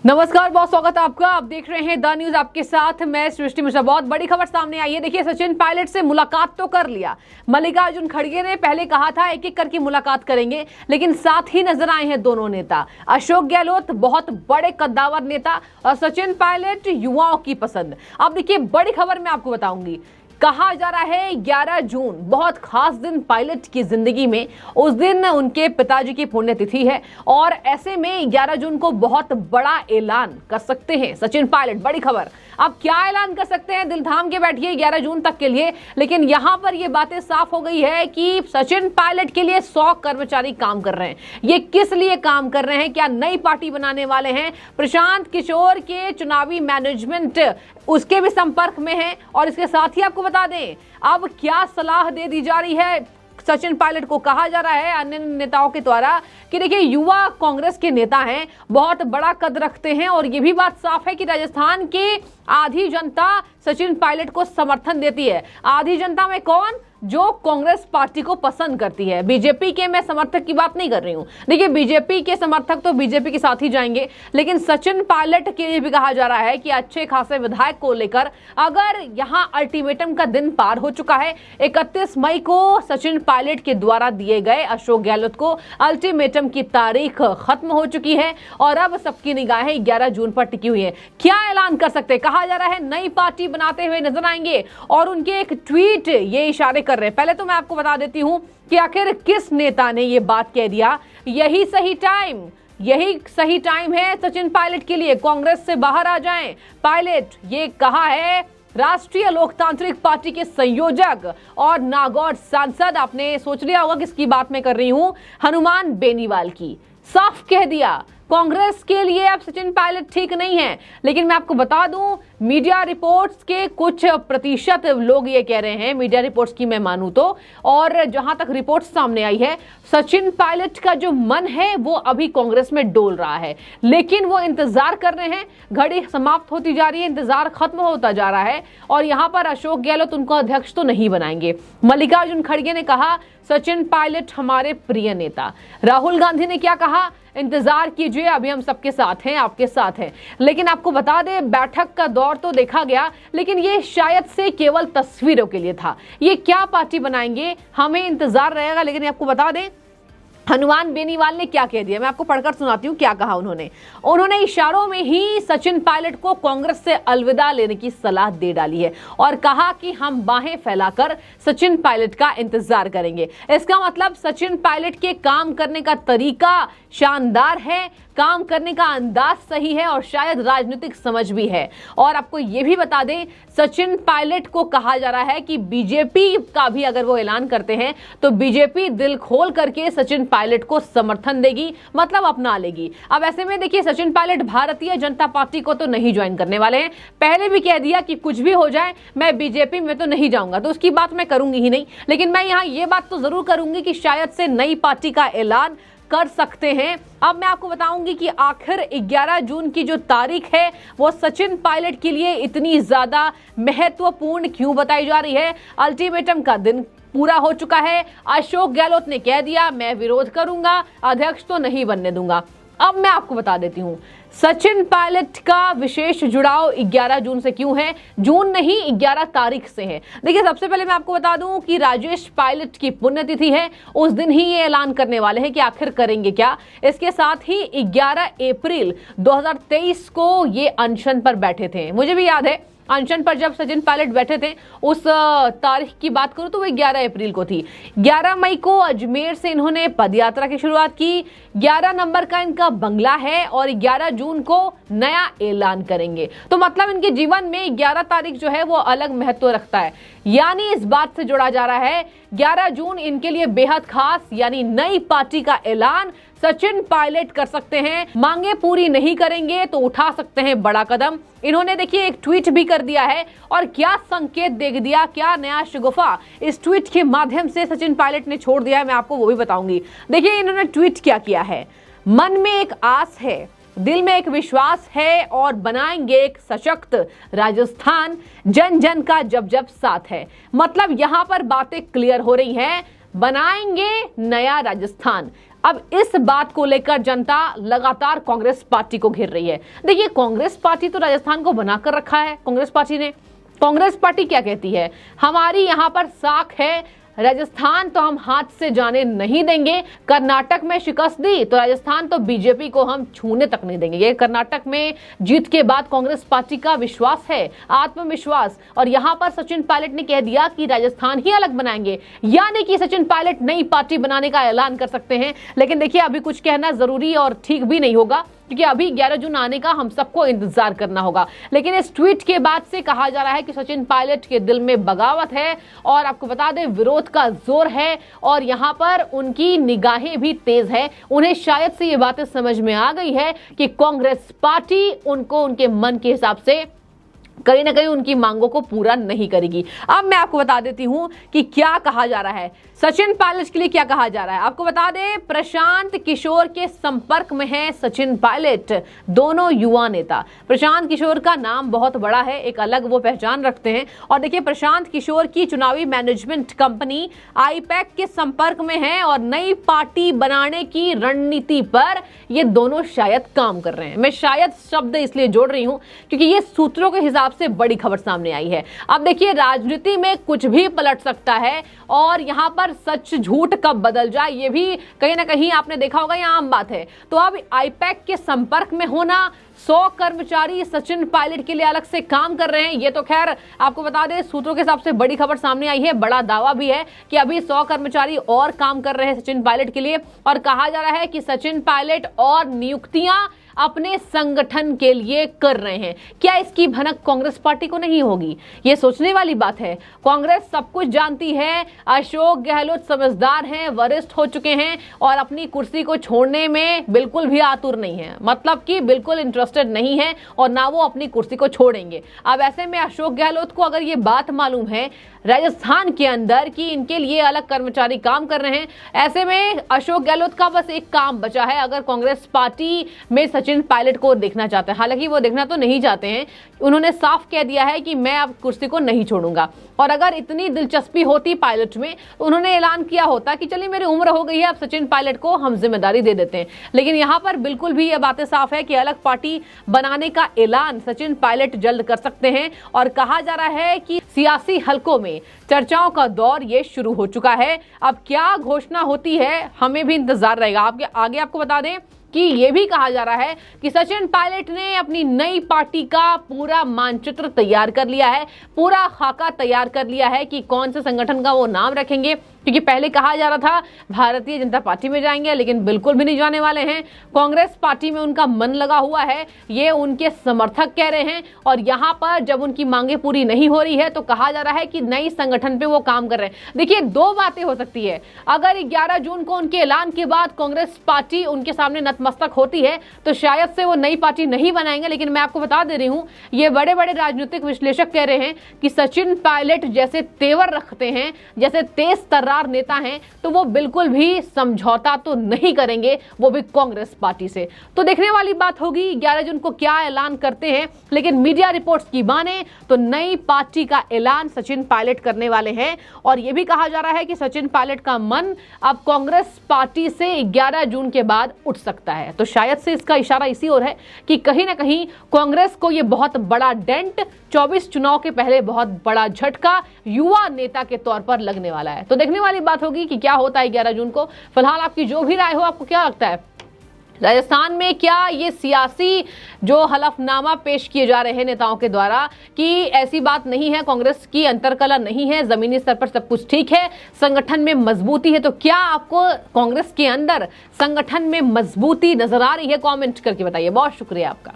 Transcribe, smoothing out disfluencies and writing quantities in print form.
नमस्कार, बहुत स्वागत है आपका। आप देख रहे हैं द न्यूज, आपके साथ मैं सृष्टि मिश्रा। बहुत बड़ी खबर सामने आई है। देखिए, सचिन पायलट से मुलाकात तो कर लिया। मल्लिकार्जुन खड़गे ने पहले कहा था एक एक करके मुलाकात करेंगे, लेकिन साथ ही नजर आए हैं दोनों नेता। अशोक गहलोत बहुत बड़े कद्दावर नेता और सचिन पायलट युवाओं की पसंद। अब देखिए, बड़ी खबर मैं आपको बताऊंगी। कहा जा रहा है 11 जून बहुत खास दिन पायलट की जिंदगी में। उस दिन उनके पिताजी की पुण्यतिथि है और ऐसे में 11 जून को बहुत बड़ा ऐलान कर सकते हैं सचिन पायलट। बड़ी खबर। अब क्या ऐलान कर सकते हैं, दिल थाम के बैठिए 11 जून तक के लिए। लेकिन यहां पर यह बातें साफ हो गई है कि सचिन पायलट के लिए 100 कर्मचारी काम कर रहे हैं। ये किस लिए काम कर रहे हैं, क्या नई पार्टी बनाने वाले हैं? प्रशांत किशोर के चुनावी मैनेजमेंट उसके भी संपर्क में है। और इसके साथ ही आपको बता दें, अब क्या सलाह दे दी जा रही है सचिन पायलट को। कहा जा रहा है अन्य नेताओं के द्वारा कि देखिए, युवा कांग्रेस के नेता हैं, बहुत बड़ा कद रखते हैं और ये भी बात साफ है कि राजस्थान की आधी जनता सचिन पायलट को समर्थन देती है। आधी जनता में कौन? जो कांग्रेस पार्टी को पसंद करती है। बीजेपी के मैं समर्थक की बात नहीं कर रही हूं। देखिए, बीजेपी के समर्थक तो बीजेपी के साथ ही जाएंगे, लेकिन सचिन पायलट के लिए भी कहा जा रहा है कि अच्छे खासे विधायक को लेकर अगर यहां अल्टीमेटम का दिन पार हो चुका है। 31 मई को सचिन पायलट के द्वारा दिए गए अशोक गहलोत को अल्टीमेटम की तारीख खत्म हो चुकी है और अब सबकी निगाहें 11 जून पर टिकी हुई है। क्या ऐलान कर सकते हैं? कहा जा रहा है नई पार्टी बनाते हुए नजर आएंगे और उनके एक ट्वीट ये इशारे कर रहे हैं। पहले तो मैं आपको बता देती हूं कि आखिर किस नेता ने यह बात कह दिया। यही सही टाइम है सचिन पायलट के लिए, कांग्रेस से बाहर आ जाएं। पायलट ये कहा है राष्ट्रीय लोकतांत्रिक पार्टी के संयोजक और नागौर सांसद। आपने सोच लिया होगा किसकी बात मैं कर रही हूं, हनुमान बेनीवाल की। साफ कह दिया कांग्रेस के लिए अब सचिन पायलट ठीक नहीं है। लेकिन मैं आपको बता दूं, मीडिया रिपोर्ट्स के कुछ प्रतिशत लोग ये कह रहे हैं, मीडिया रिपोर्ट्स की मैं मानूं तो, और जहां तक रिपोर्ट्स सामने आई है, सचिन पायलट का जो मन है वो अभी कांग्रेस में डोल रहा है। लेकिन वो इंतजार कर रहे हैं, घड़ी समाप्त होती जा रही है, इंतजार खत्म होता जा रहा है और यहां पर अशोक गहलोत उनको अध्यक्ष तो नहीं बनाएंगे। मल्लिकार्जुन खड़गे ने कहा सचिन पायलट हमारे प्रिय नेता। राहुल गांधी ने क्या कहा? इंतजार कीजिए, अभी हम सबके साथ हैं, आपके साथ हैं। लेकिन आपको बता दें, बैठक का दौर तो देखा गया, लेकिन ये शायद से केवल तस्वीरों के लिए था। ये क्या पार्टी बनाएंगे हमें इंतजार रहेगा। लेकिन आपको बता दें, हनुमान बेनीवाल ने क्या कह दिया, मैं आपको पढ़कर सुनाती हूं क्या कहा उन्होंने इशारों में ही सचिन पायलट को कांग्रेस से अलविदा लेने की सलाह दे डाली है और कहा कि हम बाहें फैलाकर सचिन पायलट का इंतजार करेंगे। इसका मतलब सचिन पायलट के काम करने का तरीका शानदार है, काम करने का अंदाज सही है और शायद राजनीतिक समझ भी है। और आपको यह भी बता दें, सचिन पायलट को कहा जा रहा है कि बीजेपी का भी अगर वो ऐलान करते हैं तो बीजेपी दिल खोल करके सचिन पायलट को समर्थन देगी, मतलब अपना लेगी। अब ऐसे में देखिए, सचिन पायलट भारतीय जनता पार्टी को तो नहीं ज्वाइन करने वाले हैं। पहले भी कह दिया कि कुछ भी हो जाए मैं बीजेपी में तो नहीं जाऊंगा, तो उसकी बात मैं करूंगी ही नहीं। लेकिन मैं यहां ये बात तो जरूर करूंगी कि शायद से नई पार्टी का ऐलान कर सकते हैं। अब मैं आपको बताऊंगी कि आखिर 11 जून की जो तारीख है वो सचिन पायलट के लिए इतनी ज्यादा महत्वपूर्ण क्यों बताई जा रही है। अल्टीमेटम का दिन पूरा हो चुका है। अशोक गहलोत ने कह दिया मैं विरोध करूंगा, अध्यक्ष तो नहीं बनने दूंगा। अब मैं आपको बता देती हूं सचिन पायलट का विशेष जुड़ाव 11 जून से क्यों है। जून नहीं, 11 तारीख से है। देखिए, सबसे पहले मैं आपको बता दूं कि राजेश पायलट की पुण्यतिथि है। उस दिन ही ये ऐलान करने वाले हैं कि आखिर करेंगे क्या। इसके साथ ही 11 अप्रैल 2023 को ये अनशन पर बैठे थे। मुझे भी याद है अनशन पर जब सचिन पायलट बैठे थे, उस तारीख की बात करूं तो वो 11 अप्रैल को थी। 11 मई को अजमेर से इन्होंने पदयात्रा की शुरुआत की। 11 नंबर का इनका बंगला है और 11 जून को नया ऐलान करेंगे। तो मतलब इनके जीवन में 11 तारीख जो है वो अलग महत्व रखता है। यानी इस बात से जोड़ा जा रहा है 11 जून इनके लिए बेहद खास, यानी नई पार्टी का ऐलान सचिन पायलट कर सकते हैं। मांगे पूरी नहीं करेंगे तो उठा सकते हैं बड़ा कदम। इन्होंने देखिए एक ट्वीट भी कर दिया है और क्या संकेत दे दिया, क्या नया शगुफा इस ट्वीट के माध्यम से सचिन पायलट ने छोड़ दिया है, मैं आपको वो भी बताऊंगी। देखिए, इन्होंने ट्वीट क्या किया है। मन में एक आस है, दिल में एक विश्वास है और बनाएंगे एक सशक्त राजस्थान, जन जन का जब जब साथ है। मतलब यहां पर बातें क्लियर हो रही हैं, बनाएंगे नया राजस्थान। अब इस बात को लेकर जनता लगातार कांग्रेस पार्टी को घेर रही है। देखिए, कांग्रेस पार्टी तो राजस्थान को बनाकर रखा है। कांग्रेस पार्टी क्या कहती है, हमारी यहां पर साख है, राजस्थान तो हम हाथ से जाने नहीं देंगे। कर्नाटक में शिकस्त दी तो राजस्थान तो बीजेपी को हम छूने तक नहीं देंगे। ये कर्नाटक में जीत के बाद कांग्रेस पार्टी का विश्वास है, आत्मविश्वास। और यहां पर सचिन पायलट ने कह दिया कि राजस्थान ही अलग बनाएंगे, यानी कि सचिन पायलट नई पार्टी बनाने का ऐलान कर सकते हैं। लेकिन देखिए, अभी कुछ कहना जरूरी और ठीक भी नहीं होगा, क्योंकि अभी 11 जून आने का हम सबको इंतजार करना होगा। लेकिन इस ट्वीट के बाद से कहा जा रहा है कि सचिन पायलट के दिल में बगावत है और आपको बता दें विरोध का जोर है और यहां पर उनकी निगाहें भी तेज है। उन्हें शायद से ये बातें समझ में आ गई है कि कांग्रेस पार्टी उनको उनके मन के हिसाब से कहीं ना कहीं उनकी मांगों को पूरा नहीं करेगी। अब मैं आपको बता देती हूं कि क्या कहा जा रहा है, सचिन पायलट के लिए क्या कहा जा रहा है। आपको बता दें, प्रशांत किशोर के संपर्क में है सचिन पायलट, दोनों युवा नेता। प्रशांत किशोर का नाम बहुत बड़ा है, एक अलग वो पहचान रखते हैं। और देखिए, प्रशांत किशोर की चुनावी मैनेजमेंट कंपनी आईपैक के संपर्क में है और नई पार्टी बनाने की रणनीति पर ये दोनों शायद काम कर रहे हैं। मैं शायद शब्द इसलिए जोड़ रही हूं क्योंकि ये सूत्रों के हिसाब से बड़ी खबर सामने आई है। अब देखिए, राजनीति में कुछ भी पलट सकता है और यहां पर सच झूठ कब बदल जाए ये भी कहीं ना कहीं आपने देखा होगा, यह आम बात है। तो अब आईपैक के संपर्क में होना, 100 कर्मचारी सचिन पायलट के लिए अलग से काम कर रहे हैं, ये तो खैर आपको बता दें सूत्रों के हिसाब से बड़ी खबर सामने आई है। बड़ा दावा भी है कि अभी 100 कर्मचारी और काम कर रहे हैं सचिन पायलट के लिए और कहा जा रहा है कि सचिन पायलट और नियुक्तियां अपने संगठन के लिए कर रहे हैं। क्या इसकी भनक कांग्रेस पार्टी को नहीं होगी? ये सोचने वाली बात है। कांग्रेस सब कुछ जानती है, अशोक गहलोत समझदार हैं, वरिष्ठ हो चुके हैं और अपनी कुर्सी को छोड़ने में बिल्कुल भी आतुर नहीं है, मतलब कि बिल्कुल इंटरेस्टेड नहीं है और ना वो अपनी कुर्सी को छोड़ेंगे। अब ऐसे में अशोक गहलोत को अगर ये बात मालूम है राजस्थान के अंदर कि इनके लिए अलग कर्मचारी काम कर रहे हैं, ऐसे में अशोक गहलोत का बस एक काम बचा है, अगर कांग्रेस पार्टी में सचिन पायलट को देखना चाहते हैं। हालांकि वो देखना तो नहीं चाहते हैं, उन्होंने साफ कह दिया है कि मैं अब कुर्सी को नहीं छोड़ूंगा। और अगर इतनी दिलचस्पी होती पायलट में तो उन्होंने ऐलान किया होता कि चलिए मेरी उम्र हो गई है, अब सचिन पायलट को हम जिम्मेदारी दे देते हैं। लेकिन यहाँ पर बिल्कुल भी ये बातें साफ है कि अलग पार्टी बनाने का ऐलान सचिन पायलट जल्द कर सकते हैं। और कहा जा रहा है कि सियासी हलकों में चर्चाओं का दौर ये शुरू हो चुका है। अब क्या घोषणा होती है हमें भी इंतजार रहेगा। आगे आपको बता दें कि ये भी कहा जा रहा है कि सचिन पायलट ने अपनी नई पार्टी का पूरा मानचित्र तैयार कर लिया है, पूरा खाका तैयार कर लिया है कि कौन से संगठन का वो नाम रखेंगे। क्योंकि पहले कहा जा रहा था भारतीय जनता पार्टी में जाएंगे, लेकिन बिल्कुल भी नहीं जाने वाले हैं। कांग्रेस पार्टी में उनका मन लगा हुआ है, ये उनके समर्थक कह रहे हैं। और यहाँ पर जब उनकी मांगे पूरी नहीं हो रही है तो कहा जा रहा है कि नई संगठन पे वो काम कर रहे हैं। देखिए, दो बातें हो सकती है। अगर 11 जून को उनके ऐलान के बाद कांग्रेस पार्टी उनके सामने नतमस्तक होती है तो शायद से वो नई पार्टी नहीं बनाएंगे। लेकिन मैं आपको बता दे रही हूँ, ये बड़े बड़े राजनीतिक विश्लेषक कह रहे हैं कि सचिन पायलट जैसे तेवर रखते हैं, जैसे तेज तर्रार नेता हैं, तो वो बिल्कुल भी समझौता तो नहीं करेंगे, वो भी कांग्रेस पार्टी से। तो देखने वाली बात होगी 11 जून को क्या ऐलान करते हैं। लेकिन मीडिया रिपोर्ट्स की माने तो नई पार्टी का ऐलान सचिन पायलट करने वाले हैं। और यह भी कहा जा रहा है कि सचिन पायलट का मन अब कांग्रेस पार्टी से 11 जून के बाद उठ सकता है। तो शायद से इसका इशारा इसी ओर है कि कहीं ना कहीं कांग्रेस को यह बहुत बड़ा डेंट 24 चुनाव के पहले बहुत बड़ा झटका युवा नेता के तौर पर लगने वाला है। तो देखने वाली बात होगी कि क्या होता है 11 जून को। फिलहाल आपकी जो भी राय हो, आपको क्या लगता है राजस्थान में क्या ये सियासी जो हलफनामा पेश किए जा रहे हैं नेताओं के द्वारा कि ऐसी बात नहीं है, कांग्रेस की अंतर्कलह नहीं है, जमीनी स्तर पर सब कुछ ठीक है, संगठन में मजबूती है, तो क्या आपको कांग्रेस के अंदर संगठन में मजबूती नजर आ रही है? कमेंट करके बताइए। बहुत शुक्रिया आपका।